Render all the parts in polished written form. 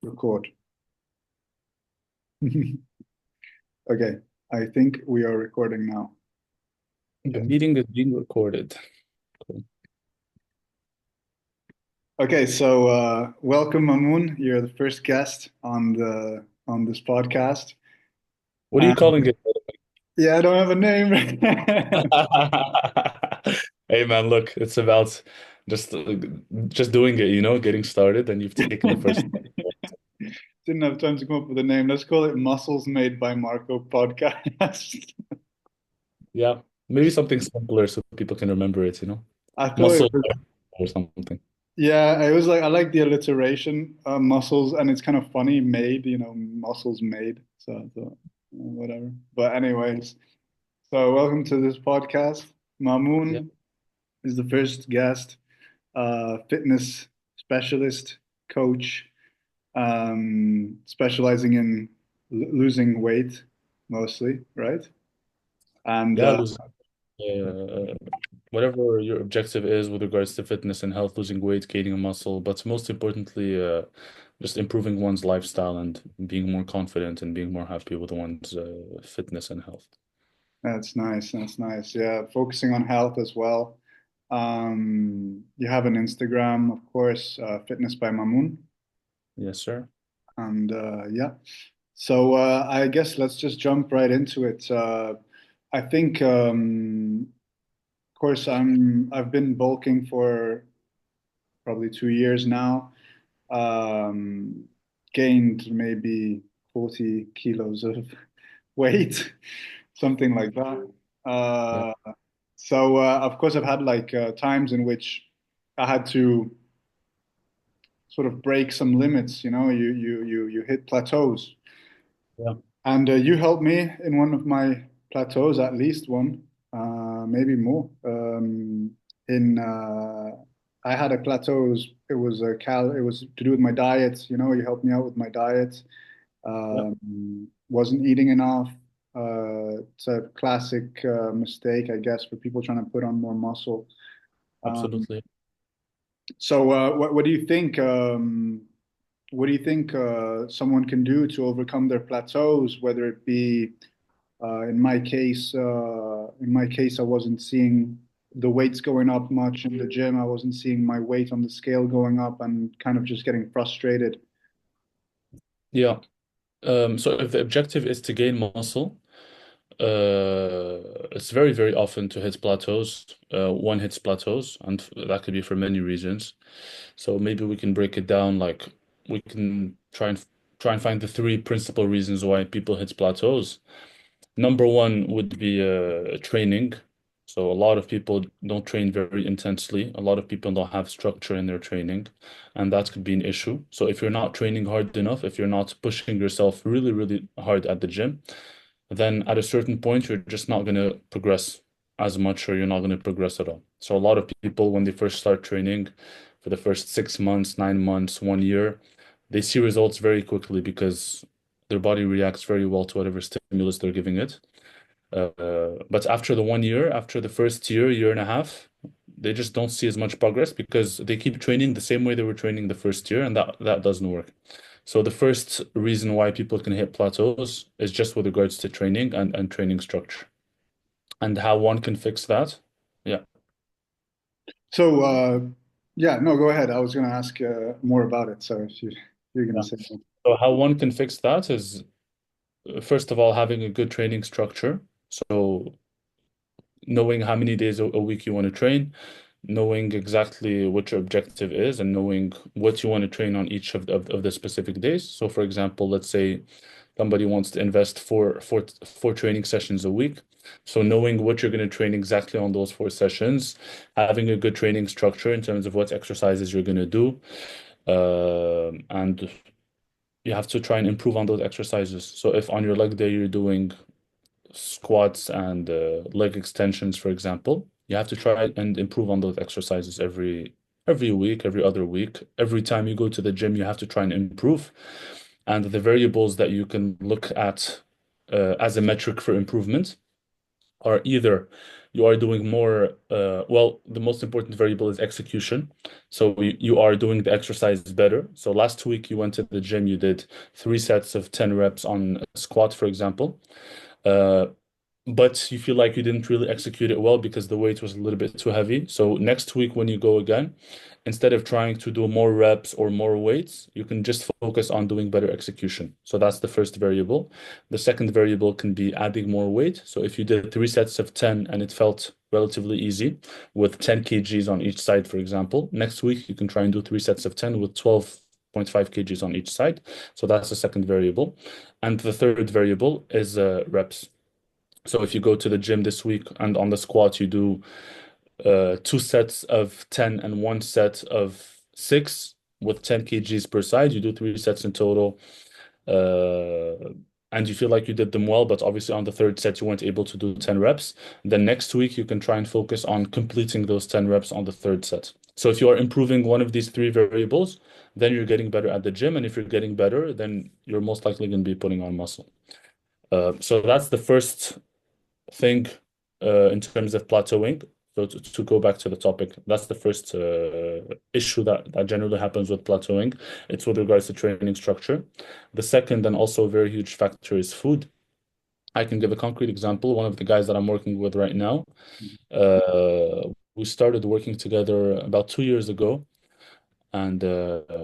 Record. Okay, I think we are recording now. The Okay. meeting is being recorded. Cool. Okay, so welcome Mamoun. You're the first guest on the on this podcast. What are you And calling it? yeah, I don't have a name. Hey man, look, it's about just just doing it, getting started, and you've taken the first step. Didn't have time to come up with a name. Let's call it Muscles Made by Marco Podcast. Yeah, maybe something simpler so people can remember it. I thought it Muscle was, or something. yeah, it was like I like the alliteration, muscles, and it's kind of funny, made, muscles made. So I thought, whatever. But anyways, so welcome to this podcast. Yeah. Mamoun is the first guest, fitness specialist, coach, specializing in losing weight mostly, right? And Yeah, losing whatever your objective is with regards to fitness and health, losing weight, gaining a muscle, but most importantly, just improving one's lifestyle and being more confident and being more happy with one's fitness and health. that's nice. That's nice. Yeah, focusing on health as well. You have an Instagram, of course, Fitness by Mamoun. Yes, sir. And yeah, so I guess let's just jump right into it. I think, of course, I've been bulking for probably 2 years now. Um, Gained maybe 40 kilos of weight, something like that. Yeah, Uh, of course, I've had like times in which I had to sort of break some limits. You hit plateaus. yeah, And you helped me in one of my plateaus, at least one, maybe more. In I had a plateau. It was to do with my diet. You helped me out with my diet. yeah, Wasn't eating enough. It's a classic mistake, I guess, for people trying to put on more muscle. Um, absolutely. what do you think? What do you think someone can do to overcome their plateaus, whether it be in my case, I wasn't seeing the weights going up much in the gym. I wasn't seeing my weight on the scale going up and kind of just getting frustrated. Yeah. So if the objective is to gain muscle, it's very, very often to hit plateaus. One hits plateaus, and that could be for many reasons. So maybe we can break it down. Like we can try and find the three principal reasons why people hit plateaus. Number one would be training. So a lot of people don't train very intensely. A lot of people don't have structure in their training, and that could be an issue. So if you're not training hard enough, if you're not pushing yourself really, really hard at the gym, then at a certain point you're just not going to progress as much, or you're not going to progress at all. So a lot of people, when they first start training, for the first 6 months, 9 months, 1 year, they see results very quickly because their body reacts very well to whatever stimulus they're giving it. But after the 1 year, after the first year, year and a half, they just don't see as much progress because they keep training the same way they were training the first year, and that doesn't work. So the first reason why people can hit plateaus is just with regards to training and training structure. And how one can fix that. Yeah. So yeah, no, go ahead. I was going to ask more about it. So if you're going Yeah. to say something. So how one can fix that is first of all having a good training structure. So knowing how many days a week you want to train, knowing exactly what your objective is, and knowing what you want to train on each of the specific days. So, for example, let's say somebody wants to invest four training sessions a week. So, knowing what you're going to train exactly on those 4 sessions, having a good training structure in terms of what exercises you're going to do, and you have to try and improve on those exercises. So, if on your leg day you're doing squats and leg extensions, for example, you have to try and improve on those exercises every week, every other week. Every time you go to the gym, you have to try and improve. And the variables that you can look at as a metric for improvement are either you are doing more, well, the most important variable is execution. So you are doing the exercise better. So last week you went to the gym, you did 3 sets of 10 reps on a squat, for example. Uh, but you feel like you didn't really execute it well because the weight was a little bit too heavy. So next week when you go again, instead of trying to do more reps or more weights, you can just focus on doing better execution. So that's the first variable. The second variable can be adding more weight. So if you did 3 sets of 10 and it felt relatively easy with 10 kgs on each side, for example, next week you can try and do 3 sets of 10 with 12.5 kgs on each side. So that's the second variable. And the third variable is reps. So if you go to the gym this week and on the squat you do 2 sets of 10 and 1 set of 6 with 10 kgs per side, you do 3 sets in total. Uh, and you feel like you did them well, but obviously on the third set you weren't able to do 10 reps. Then next week you can try and focus on completing those 10 reps on the third set. So if you are improving one of these three variables, then you're getting better at the gym. And if you're getting better, then you're most likely going to be putting on muscle. So that's the first thing in terms of plateauing. So to go back to the topic, that's the first issue that generally happens with plateauing. It's with regards to training structure. The second and also a very huge factor is food. I can give a concrete example. One of the guys that I'm working with right now, we started working together about 2 years ago, and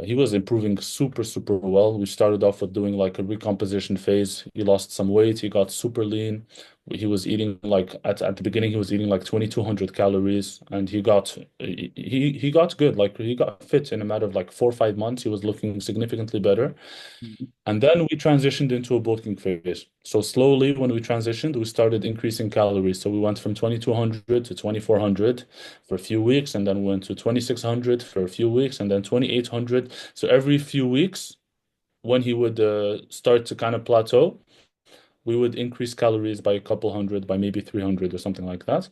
he was improving super, super well. We started off with doing like a recomposition phase. He lost some weight. He got super lean. He was eating like at the beginning he was eating like 2,200 calories, and he got good. Like he got fit in a matter of like 4 or 5 months. He was looking significantly better. Mhm. And then we transitioned into a bulking phase. So slowly, when we transitioned, we started increasing calories. So we went from 2,200 to 2,400 for a few weeks, and then went to 2,600 for a few weeks, and then 2,800. So every few weeks, when he would start to kind of plateau, we would increase calories by a couple hundred, by maybe 300 or something like that.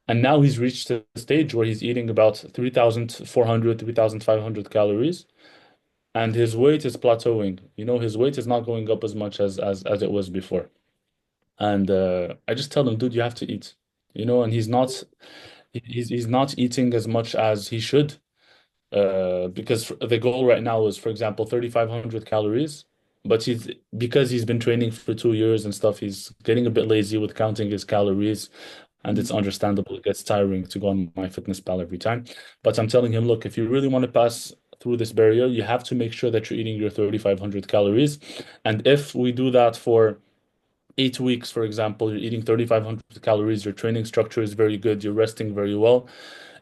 And now he's reached a stage where he's eating about 3,400, 3,500 calories and his weight is plateauing. His weight is not going up as much as it was before. And I just tell him, dude, you have to eat. And he's not eating as much as he should. Because the goal right now is, for example, 3,500 calories. But because he's been training for 2 years and stuff, he's getting a bit lazy with counting his calories. And it's understandable. It gets tiring to go on MyFitnessPal every time. But I'm telling him, look, if you really want to pass through this barrier, you have to make sure that you're eating your 3,500 calories. And if we do that for 8 weeks, for example, you're eating 3,500 calories, your training structure is very good, you're resting very well.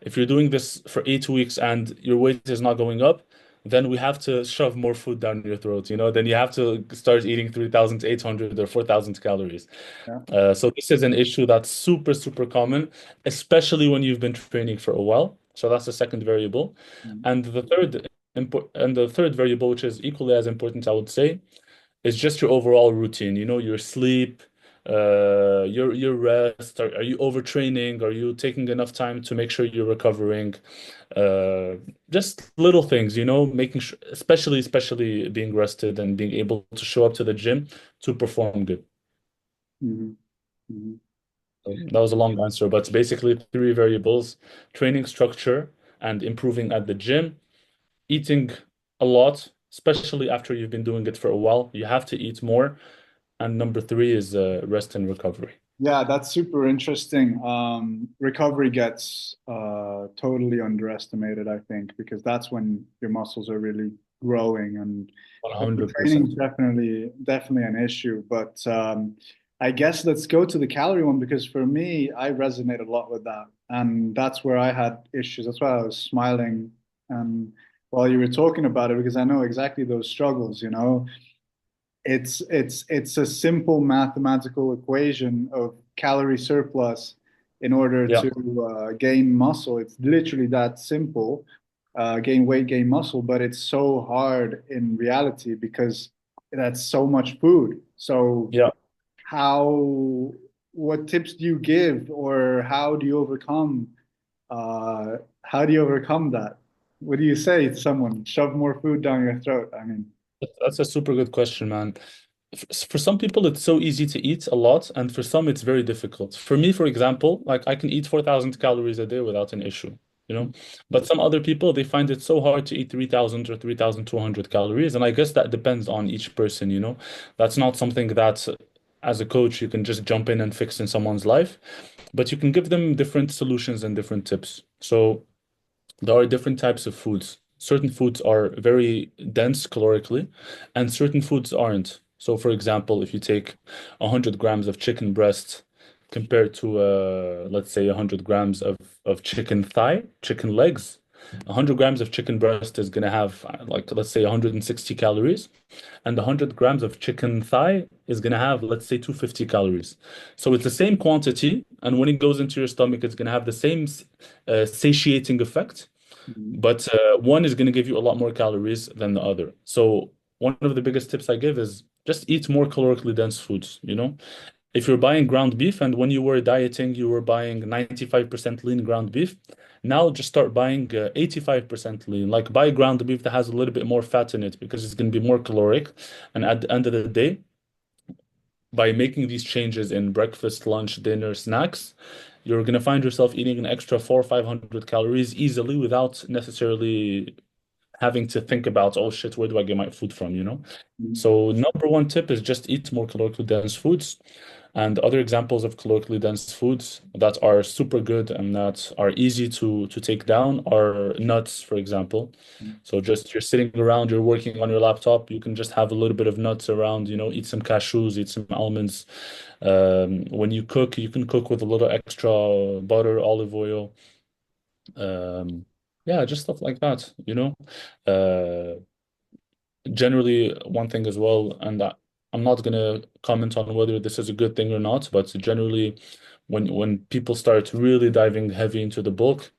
If you're doing this for 8 weeks and your weight is not going up, then we have to shove more food down your throat, then you have to start eating 3,800 or 4,000 calories. Yeah. So this is an issue that's super, super common, especially when you've been training for a while. So that's the second variable. Mhm. And the third variable, which is equally as important, I would say, is just your overall routine. Your sleep, your rest. Are you overtraining? Are you taking enough time to make sure you're recovering? Uh, just little things, making sure, especially being rested and being able to show up to the gym to perform good. Mhm. Mhm. That was a long answer, but basically three variables: training structure and improving at the gym, eating a lot, especially after you've been doing it for a while. You have to eat more. And number three is rest and recovery. Yeah, that's super interesting. Recovery gets totally underestimated, I think, because that's when your muscles are really growing, and training 100%. is definitely an issue. But I guess let's go to the calorie one because for me, I resonate a lot with that, and that's where I had issues. That's why I was smiling while you were talking about it because I know exactly those struggles. It's a simple mathematical equation of calorie surplus in order Yeah, to gain muscle. It's literally that simple, gain weight, gain muscle, but it's so hard in reality because that's so much food. So yeah. how, what tips do you give, or how do you overcome that? What do you say to someone? Shove more food down your throat. I mean, That's a super good question, man. for some people it's so easy to eat a lot, and for some it's very difficult. For me, for example, like I can eat 4,000 calories a day without an issue, you know. But some other people, they find it so hard to eat 3,000 or 3,200 calories, and I guess that depends on each person, you know. That's not something that as a coach you can just jump in and fix in someone's life, but you can give them different solutions and different tips. So there are different types of foods. Certain foods are very dense calorically, and certain foods aren't. So, for example, if you take 100 grams of chicken breast compared to, let's say, 100 grams of chicken thigh, chicken legs, 100 grams of chicken breast is going to have, like, let's say, 160 calories, and 100 grams of chicken thigh is going to have, let's say, 250 calories. So it's the same quantity, and when it goes into your stomach, it's going to have the same satiating effect, Mhm. but one is going to give you a lot more calories than the other. So one of the biggest tips I give is just eat more calorically dense foods, you know? If you're buying ground beef and when you were dieting, you were buying 95% lean ground beef, now just start buying 85% lean. Like buy ground beef that has a little bit more fat in it because it's going to be more caloric. And at the end of the day, by making these changes in breakfast, lunch, dinner, snacks, you're going to find yourself eating an extra 400 or 500 calories easily without necessarily having to think about, oh shit, where do I get my food from, you know? Mhm. So number one tip is just eat more calorically dense foods. And other examples of calorically dense foods that are super good and that are easy to take down are nuts, for example. So just you're sitting around, you're working on your laptop, you can just have a little bit of nuts around, you know, eat some cashews, eat some almonds. When you cook, you can cook with a little extra butter, olive oil. Um, yeah, just stuff like that, you know. Uh, Generally, one thing as well, and I'm not gonna comment on whether this is a good thing or not, but generally, when people start really diving heavy into the bulk,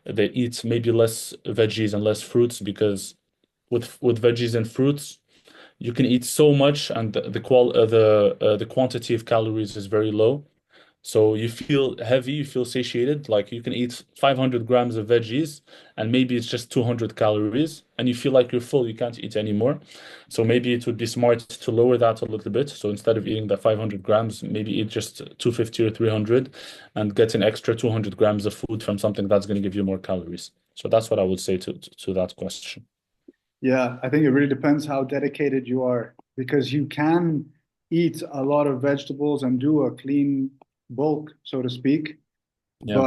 they eat maybe less veggies and less fruits because with veggies and fruits, you can eat so much, and the quantity of calories is very low. So you feel heavy, you feel satiated, like you can eat 500 grams of veggies and maybe it's just 200 calories and you feel like you're full, you can't eat anymore. So maybe it would be smart to lower that a little bit. So instead of eating the 500 grams, maybe eat just 250 or 300 and get an extra 200 grams of food from something that's going to give you more calories. So that's what I would say to that question. Yeah, I think it really depends how dedicated you are because you can eat a lot of vegetables and do a clean bulk, so to speak, Yeah,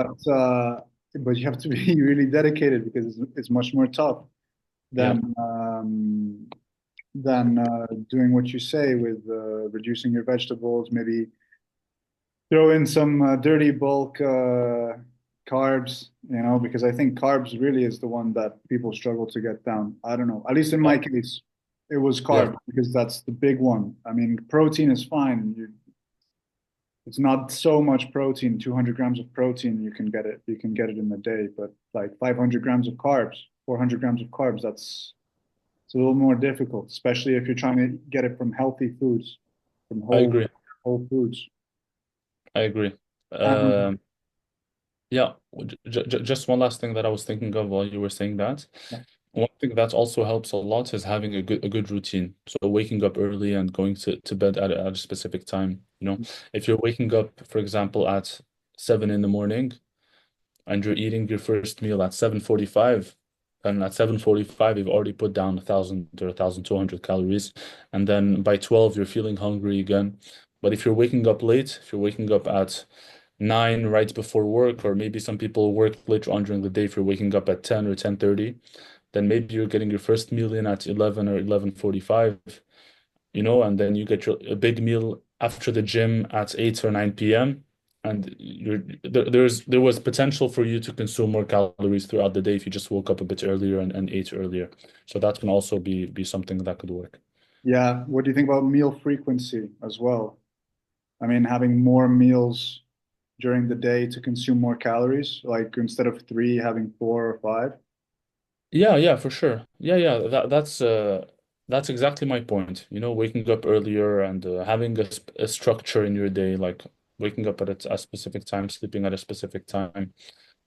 but you have to be really dedicated because it's much more tough yeah, than doing what you say with reducing your vegetables, maybe throw in some dirty bulk carbs, you know, because I think carbs really is the one that people struggle to get down. I don't know. At least in yeah, my case, it was yeah. carbs because that's the big one. I mean, protein is fine. It's not so much protein. 200 grams of protein, you can get it. You can get it in a day, but like 500 grams of carbs, 400 grams of carbs, that's it's a little more difficult, especially if you're trying to get it from healthy foods, from I agree. whole foods. I agree. Um, Um, yeah, just one last thing that I was thinking of while you were saying that. One thing that also helps a lot is having a good routine. So waking up early and going to bed at a specific time. You know, if you're waking up, for example, at 7 in the morning and you're eating your first meal at 7:45, and at 7:45 you've already put down 1,000 or 1,200 calories, and then by 12 you're feeling hungry again. But if you're waking up late, if you're waking up at 9 right before work, or maybe some people work later on during the day, if you're waking up at 10 or 10:30, then maybe you're getting your first meal in at 11 or 11:45, you know, and then you get a big meal after the gym at 8 or 9 p.m. And there was potential for you to consume more calories throughout the day if you just woke up a bit earlier and ate earlier. So that can also be something that could work. yeah. What do you think about meal frequency as well? I mean, having more meals during the day to consume more calories, like instead of three, having four or five. Yeah, yeah, for sure. Yeah, yeah, that's exactly my point. You know, waking up earlier and having a structure in your day, like waking up at a specific time, sleeping at a specific time,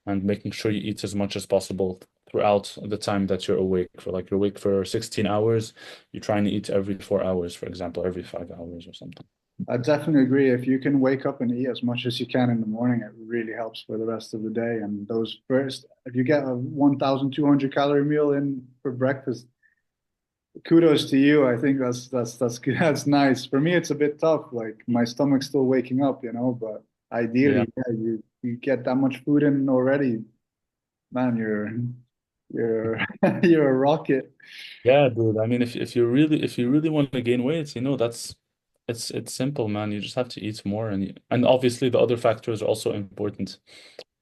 and making sure you eat as much as possible. throughout the time that you're awake. For like you're awake for 16 hours, you're trying to eat every 4 hours, for example, every 5 hours or something. I definitely agree. If you can wake up and eat as much as you can in the morning, it really helps for the rest of the day. And those first, if you get a 1,200 calorie meal in for breakfast, kudos to you. I think that's good. That's nice. For me, it's a bit tough. Like my stomach's still waking up, but Yeah. ideally, yeah, you get that much food in already, man, you're you're a rocket. Yeah, dude. I mean, if you really want to gain weight, that's it's simple, man. You just have to eat more, and obviously the other factors are also important.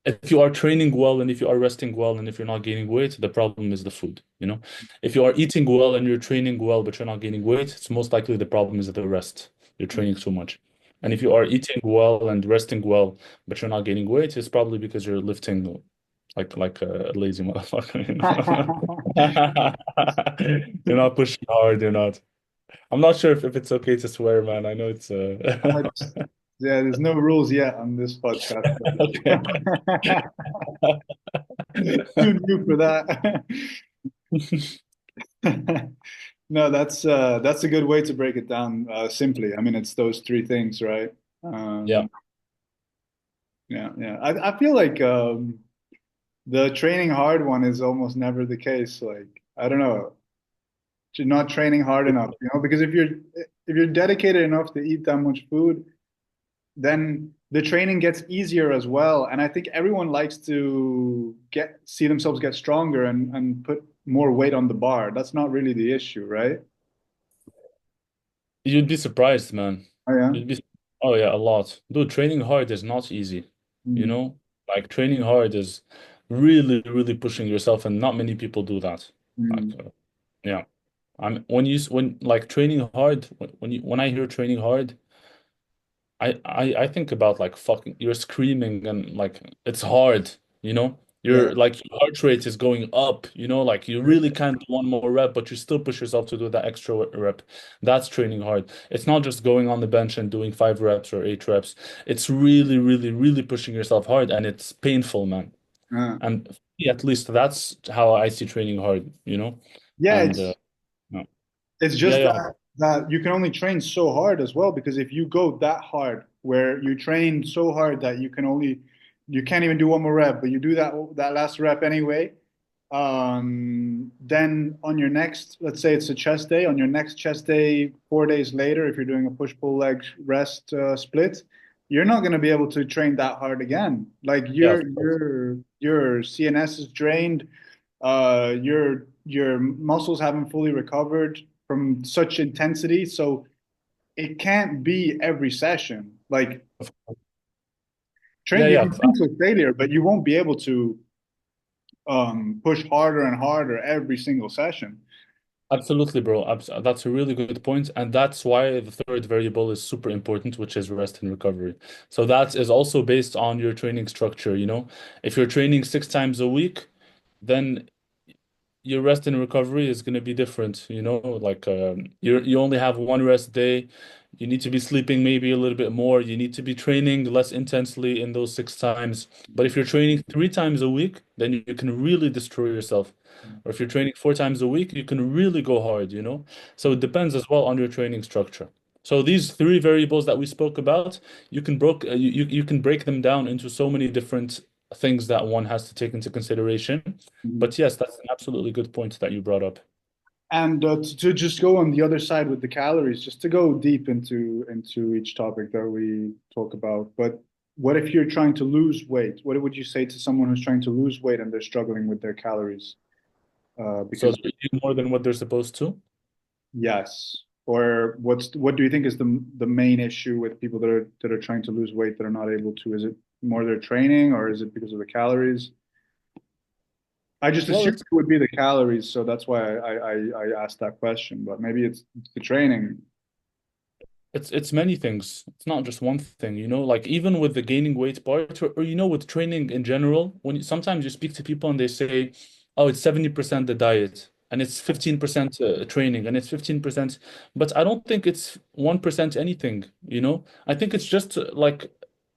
If you are training well and if you are resting well and if you're not gaining weight, the problem is the food, you know? If you are eating well and you're training well but you're not gaining weight, it's most likely the problem is the rest. You're training too much. And if you are eating well and resting well but you're not gaining weight, it's probably because you're lifting like a lazy motherfucker, You're not pushing hard, you're not. I'm not sure if it's okay to swear, man. I know it's It's- yeah, there's no rules yet on this podcast. okay. Too new for that. No, that's a good way to break it down simply. I mean, it's those three things, right? Yeah. Yeah, yeah. I feel like the training hard one is almost never the case. Like, I don't know, you're not training hard enough, because if you're dedicated enough to eat that much food, then the training gets easier as well. And I think everyone likes to get see themselves get stronger and put more weight on the bar. That's not really the issue, right? You'd be surprised, man. Oh yeah. You'd be, oh yeah, a lot. Dude, training hard is not easy, you Mm, know? Like training hard is really, really pushing yourself, and not many people do that. Like, mm, yeah. When like training hard, when I hear training hard, I think about like fucking you're screaming and like it's hard, you know? yeah. Your like your heart rate is going up, like you really can't do one more rep, but you still push yourself to do that extra rep. That's training hard. It's not just going on the bench and doing 5 reps or 8 reps. It's really, really, really pushing yourself hard and it's painful, man. Uh, And for me, at least that's how I see training hard. yeah, And no. it's Yeah, just yeah, that you can only train so hard as well, because if you go that hard where you train so hard that you can't even do one more rep, but you do that last rep anyway, then on your next, let's say it's a chest day, on your next chest day 4 days later, if you're doing a push pull leg rest split, you're not going to be able to train that hard again. Like yeah, your of course. your CNS is drained, your muscles haven't fully recovered from such intensity, so it can't be every session. Like Yeah, train, you yeah. can train to failure, but you won't be able to push harder and harder every single session. Absolutely, bro. That's a really good point, and that's why the third variable is super important, which is rest and recovery. So that is also based on your training structure. If you're training 6 times a week, then your rest and recovery is going to be different. Like you only have one rest day. You need to be sleeping maybe a little bit more. You need to be training less intensely in those 6 times. But if you're training 3 times a week, then you can really destroy yourself. Or if you're training 4 times a week, you can really go hard. So it depends as well on your training structure. So these three variables that we spoke about, you can break them down into so many different things that one has to take into consideration. But yes, that's an absolutely good point that you brought up. And to just go on the other side with the calories, just to go deep into each topic that we talk about. But what if you're trying to lose weight? What would you say to someone who's trying to lose weight and they're struggling with their calories? So Because they're eating more than what they're supposed to. yes, or what do you think is the main issue with people that are trying to lose weight that are not able to? Is it more their training, or is it because of the calories? I just Well, assumed it's it would be the calories, so that's why I asked that question. But maybe it's the training. it's many things. It's not just one thing. Like even with the gaining weight part, or with training in general, sometimes you speak to people and they say, "Oh, it's 70% the diet, and it's 15% training, and it's 15%." But I don't think it's 1% anything. I think it's just like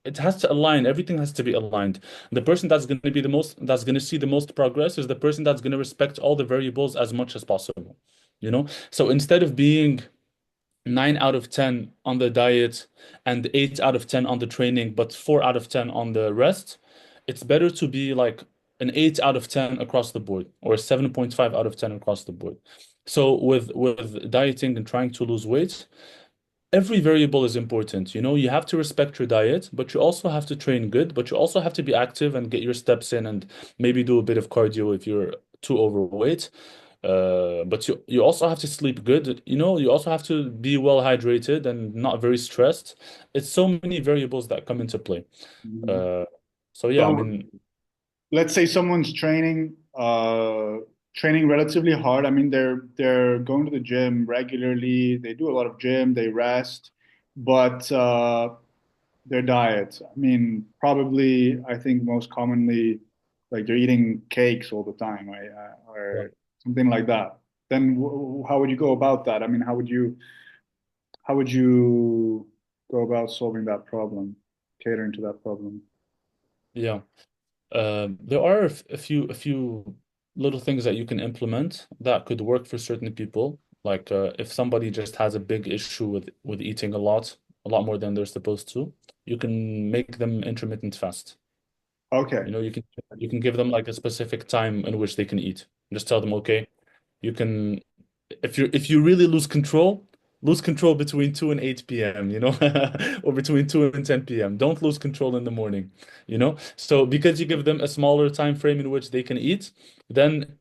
it has to align. Everything has to be aligned. The person that's going to be the most, that's going to see the most progress is the person that's going to respect all the variables as much as possible. You know? So instead of being 9 out of 10 on the diet and 8 out of 10 on the training, but 4 out of 10 on the rest, it's better to be like an 8 out of 10 across the board or a 7.5 out of 10 across the board. So with dieting and trying to lose weight, every variable is important. You know, you have to respect your diet, but you also have to train good, but you also have to be active and get your steps in and maybe do a bit of cardio if you're too overweight. But you also have to sleep good. You know, you also have to be well hydrated and not very stressed. It's so many variables that come into play. Mhm. Uh, so yeah, I So mean, let's say someone's training relatively hard. I mean, they're going to the gym regularly. They do a lot of gym. They rest, but their diet. I mean, probably I think most commonly, like they're eating cakes all the time, right? Or something like that. Then how would you go about that? I mean, how would you go about solving that problem, catering to that problem? yeah. There are a few little things that you can implement that could work for certain people. Like if somebody just has a big issue with eating a lot more than they're supposed to, you can make them intermittent fast. Okay. You know, you can give them like a specific time in which they can eat. Just tell them, okay, you can if you really lose control between 2 and 8 p.m., you know, or between 2 and 10 p.m. Don't lose control in the morning, you know? So because you give them a smaller time frame in which they can eat, then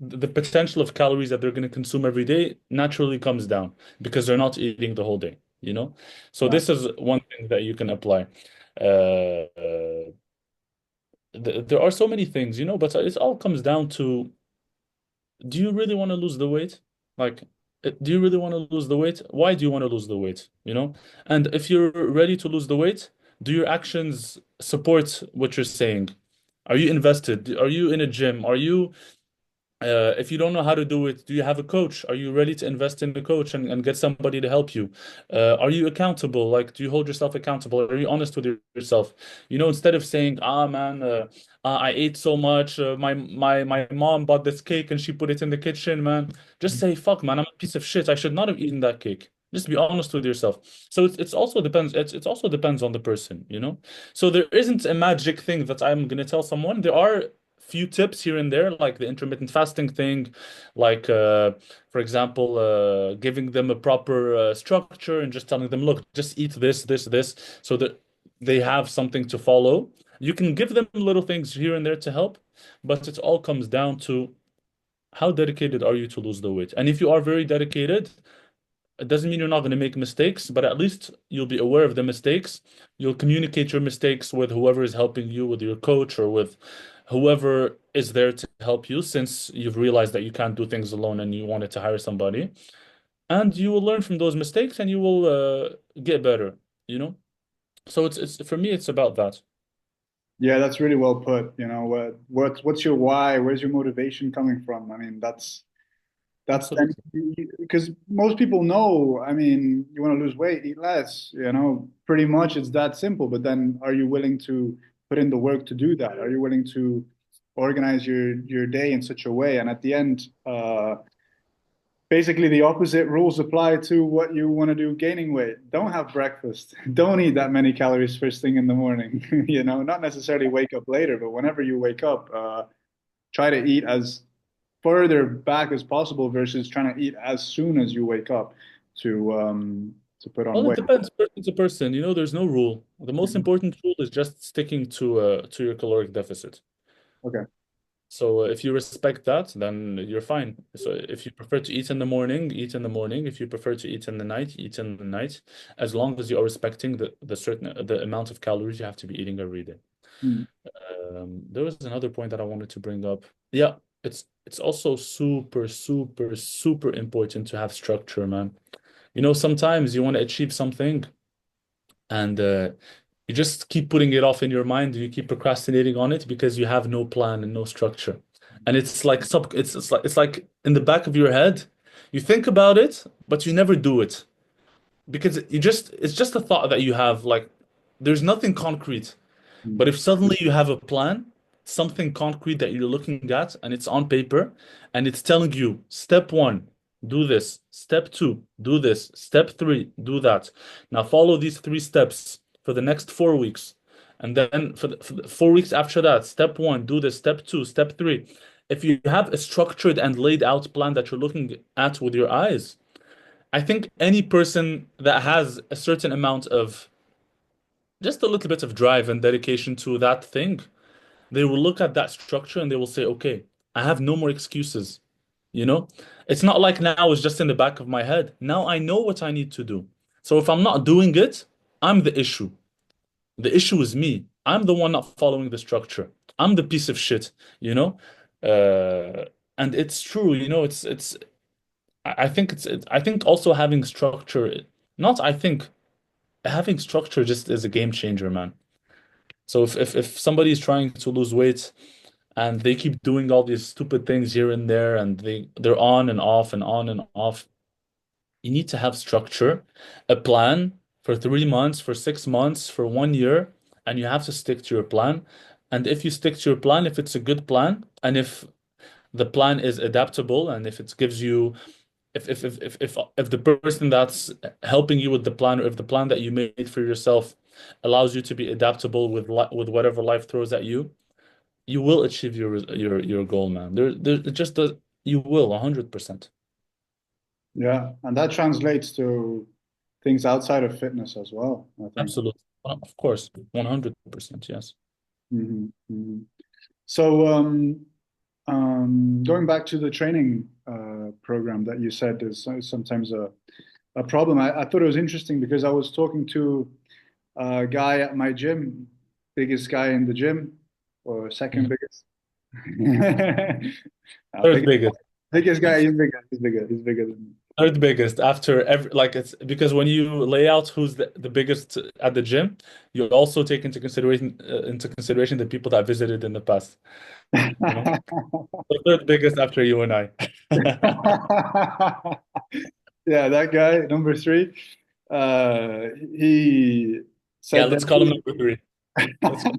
the potential of calories that they're going to consume every day naturally comes down because they're not eating the whole day, you know? So Yeah. this is one thing that you can apply. There are so many things, you know, but it all comes down to, do you really want to lose the weight? Like, do you really want to lose the weight? Why do you want to lose the weight? You know? And if you're ready to lose the weight, do your actions support what you're saying? Are you invested? Are you in a gym? If you don't know how to do it, do you have a coach? Are you ready to invest in a coach and get somebody to help you? Are you accountable? Like, do you hold yourself accountable? Are you honest with yourself? You know, instead of saying, "Ah, man, I ate so much. My mom bought this cake and she put it in the kitchen, man." Just say, "Fuck, man, I'm a piece of shit. I should not have eaten that cake." Just be honest with yourself. So it's also depends. It's also depends on the person, you know. So there isn't a magic thing that I'm gonna tell someone. There are few tips here and there, like the intermittent fasting thing, like for example, giving them a proper structure and just telling them, look, just eat this, this, this, so that they have something to follow. You can give them little things here and there to help, but it all comes down to how dedicated are you to lose the weight. And if you are very dedicated, it doesn't mean you're not going to make mistakes, but at least you'll be aware of the mistakes. You'll communicate your mistakes with whoever is helping you, with your coach or with whoever is there to help you, since you've realized that you can't do things alone and you wanted to hire somebody. And you will learn from those mistakes and you will get better, you know? So it's for me, it's about that. Yeah, that's really well put. You know, what's your why? Where's your motivation coming from? I mean, that's then Absolutely. because most people know, I mean, you want to lose weight, eat less, you know, pretty much it's that simple. But then are you willing to put in the work to do that? Are you willing to organize your day in such a way? And at the end, basically the opposite rules apply to what you want to do gaining weight. Don't have breakfast. Don't eat that many calories first thing in the morning. You know, not necessarily wake up later, but whenever you wake up, try to eat as further back as possible versus trying to eat as soon as you wake up to put on Well, it weight. depends person to person. You know, there's no rule. The most Mhm. important rule is just sticking to your caloric deficit. Okay. So if you respect that, then you're fine. So if you prefer to eat in the morning, eat in the morning. If you prefer to eat in the night, eat in the night. As long as you are respecting the amount of calories you have to be eating every day. Mm. There was another point that I wanted to bring up. Yeah, it's also super, super, super important to have structure, man. You know, sometimes you want to achieve something and you just keep putting it off in your mind and you keep procrastinating on it because you have no plan and no structure. And it's like it's like in the back of your head. You think about it, but you never do it because it's just a thought that you have, like, there's nothing concrete. But Mm. if suddenly you have a plan, something concrete that you're looking at, and it's on paper, and it's telling you, step one, do this. Step two, do this. Step three, do that. Now follow these three steps for the next 4 weeks. And then for the 4 weeks after that, step one, do this. Step two, step three. If you have a structured and laid out plan that you're looking at with your eyes, I think any person that has a certain amount of just a little bit of drive and dedication to that thing, they will look at that structure and they will say, okay, I have no more excuses. You know, it's not like now it's just in the back of my head. Now I know what I need to do. So if I'm not doing it, I'm the issue. The issue is me. I'm the one not following the structure. I'm the piece of shit, you know? Uh, and it's true, I think I think also having structure, not I think having structure just is a game changer, man. So if somebody is trying to lose weight and they keep doing all these stupid things here and there and they're on and off and on and off, you need to have structure, a plan for 3 months, for 6 months, for 1 year, and you have to stick to your plan. And if you stick to your plan, if it's a good plan, and if the plan is adaptable, and if it gives you if the person that's helping you with the plan, or if the plan that you made for yourself allows you to be adaptable with whatever life throws at you, you will achieve your goal, man. It just does. You will 100%. Yeah, and that translates to things outside of fitness as well, I think. Absolutely. Of course, 100%. Yes. Hmm. So, going back to the training program that you said is sometimes a problem. I thought it was interesting because I was talking to a guy at my gym, biggest guy in the gym, or second Mhm. biggest. Third Biggest, biggest. biggest guy. He's bigger than me. Third biggest after every like it's because when you lay out who's the biggest at the gym, you also take into consideration the people that visited in the past. You know, the third biggest after you and I. Yeah, that guy, number three. He Yeah, said that let's call him number three. Let's call.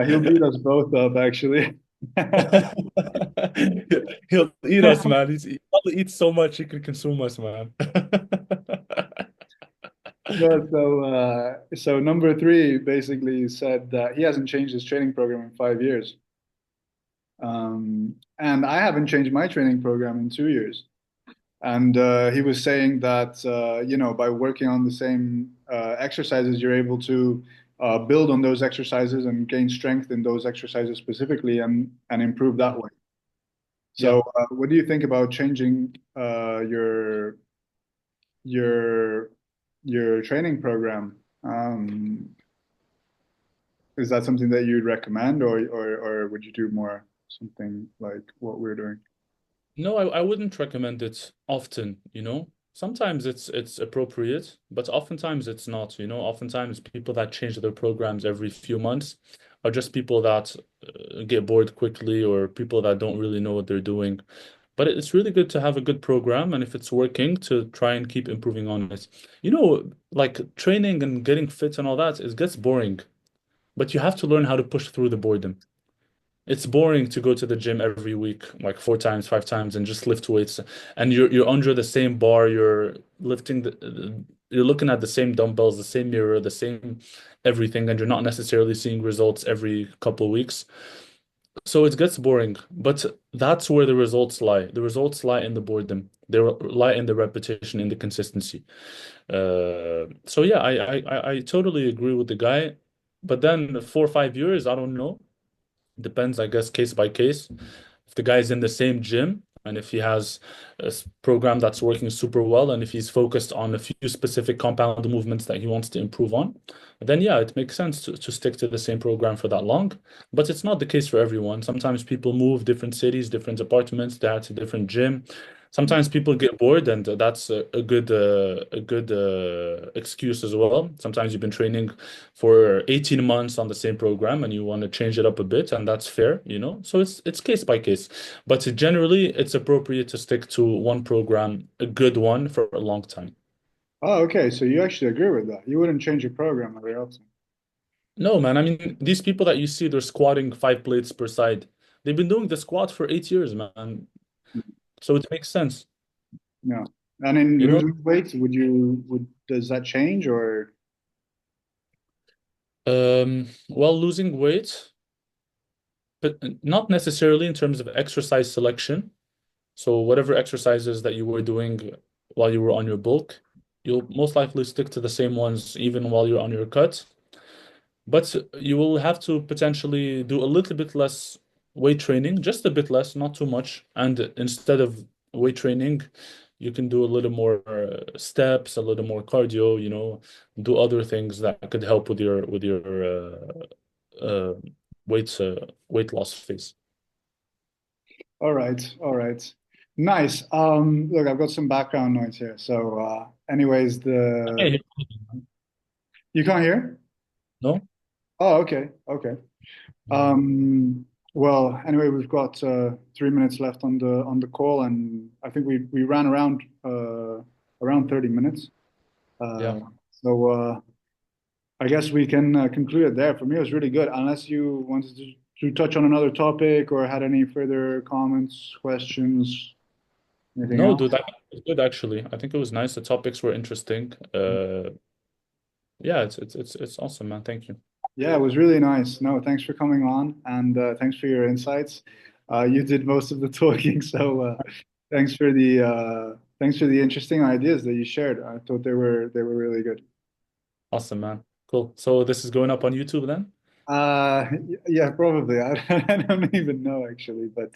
he'll beat us both up, actually. He'll eat us, man. He probably eats so much he could consume us, man. No, so number three basically said that he hasn't changed his training program in 5 years. And I haven't changed my training program in 2 years. And he was saying that by working on the same exercises, you're able to build on those exercises and gain strength in those exercises specifically, and improve Yeah, that way. yeah. So, what do you think about changing your your training program? Is that something that you'd recommend, or would you do more something like what we're doing? No, I wouldn't recommend it often. Sometimes it's appropriate, but oftentimes it's not. Oftentimes people that change their programs every few months are just people that get bored quickly or people that don't really know what they're doing. But it's really good to have a good program, and if it's working, to try and keep improving on it. Like training and getting fit and all that, it gets boring, but you have to learn how to push through the boredom. It's boring to go to the gym every week, like 4 times, 5 times, and just lift weights. And you're under the same bar, you're lifting you're looking at the same dumbbells, the same mirror, the same everything, and you're not necessarily seeing results every couple of weeks. So it gets boring, but that's where the results lie. The results lie in the boredom. Lie in the repetition, in the consistency. So yeah, I totally agree with the guy. But then 4 or 5 years, I don't know. Depends, I guess, case by case. If the guy's in the same gym and if he has a program that's working super well and if he's focused on a few specific compound movements that he wants to improve on, then yeah, it makes sense to stick to the same program for that long. But it's not the case for everyone. Sometimes people move different cities, different apartments, that's a different gym. Sometimes people get bored, and that's a good excuse as well. Sometimes you've been training for 18 months on the same program and you want to change it up a bit, and that's fair. So it's case by case. But generally, it's appropriate to stick to one program, a good one, for a long time. Oh, okay. So you actually agree with that. You wouldn't change your program every often. No, man. I mean, these people that you see, they're squatting 5 plates per side. They've been doing the squat for 8 years, man. So it makes sense. No. And in You know, losing weight, would does that change or well, losing weight, but not necessarily in terms of exercise selection. So whatever exercises that you were doing while you were on your bulk, you'll most likely stick to the same ones even while you're on your cut. But you will have to potentially do a little bit less weight training, just a bit less, not too much. And instead of weight training, you can do a little more steps, a little more cardio, do other things that could help with your weight loss phase. all right, all right. Nice. Look, I've got some background noise here. So anyways, the Okay. you can't hear? No? Oh, okay, okay. Mm. Well, anyway, we've got 3 minutes left on the call, and I think we ran around 30 minutes. Yeah. Uh, so I guess we can conclude it there. For me, it was really good. Unless you wanted to touch on another topic or had any further comments, questions, anything No, else? dude, that was good actually. I think it was nice. The topics were interesting. Yeah, it's awesome, man. Thank you. Yeah, it was really nice. No, thanks for coming on, and thanks for your insights. You did most of the talking, so thanks for the interesting ideas that you shared. I thought they were really good. Awesome, man. Cool. So this is going up on YouTube then? Yeah, probably. I don't even know actually, but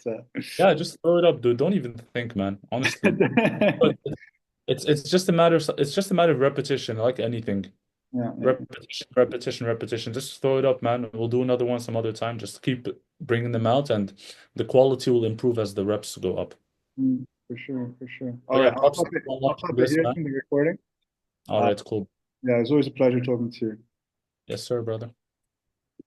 Yeah, just throw it up, dude. Don't even think, man. Honestly. But it's just a matter of repetition, like anything. yeah, yeah. Repetition, repetition, repetition. Just throw it up, man. We'll do another one some other time. Just keep bringing them out, and the quality will improve as the reps go up. For sure, for sure. All But yeah, right, props to you for I'll watching stop it this, here man. from the recording. All Uh, right, cool. yeah, it's always a pleasure talking to you. Yes, sir, brother.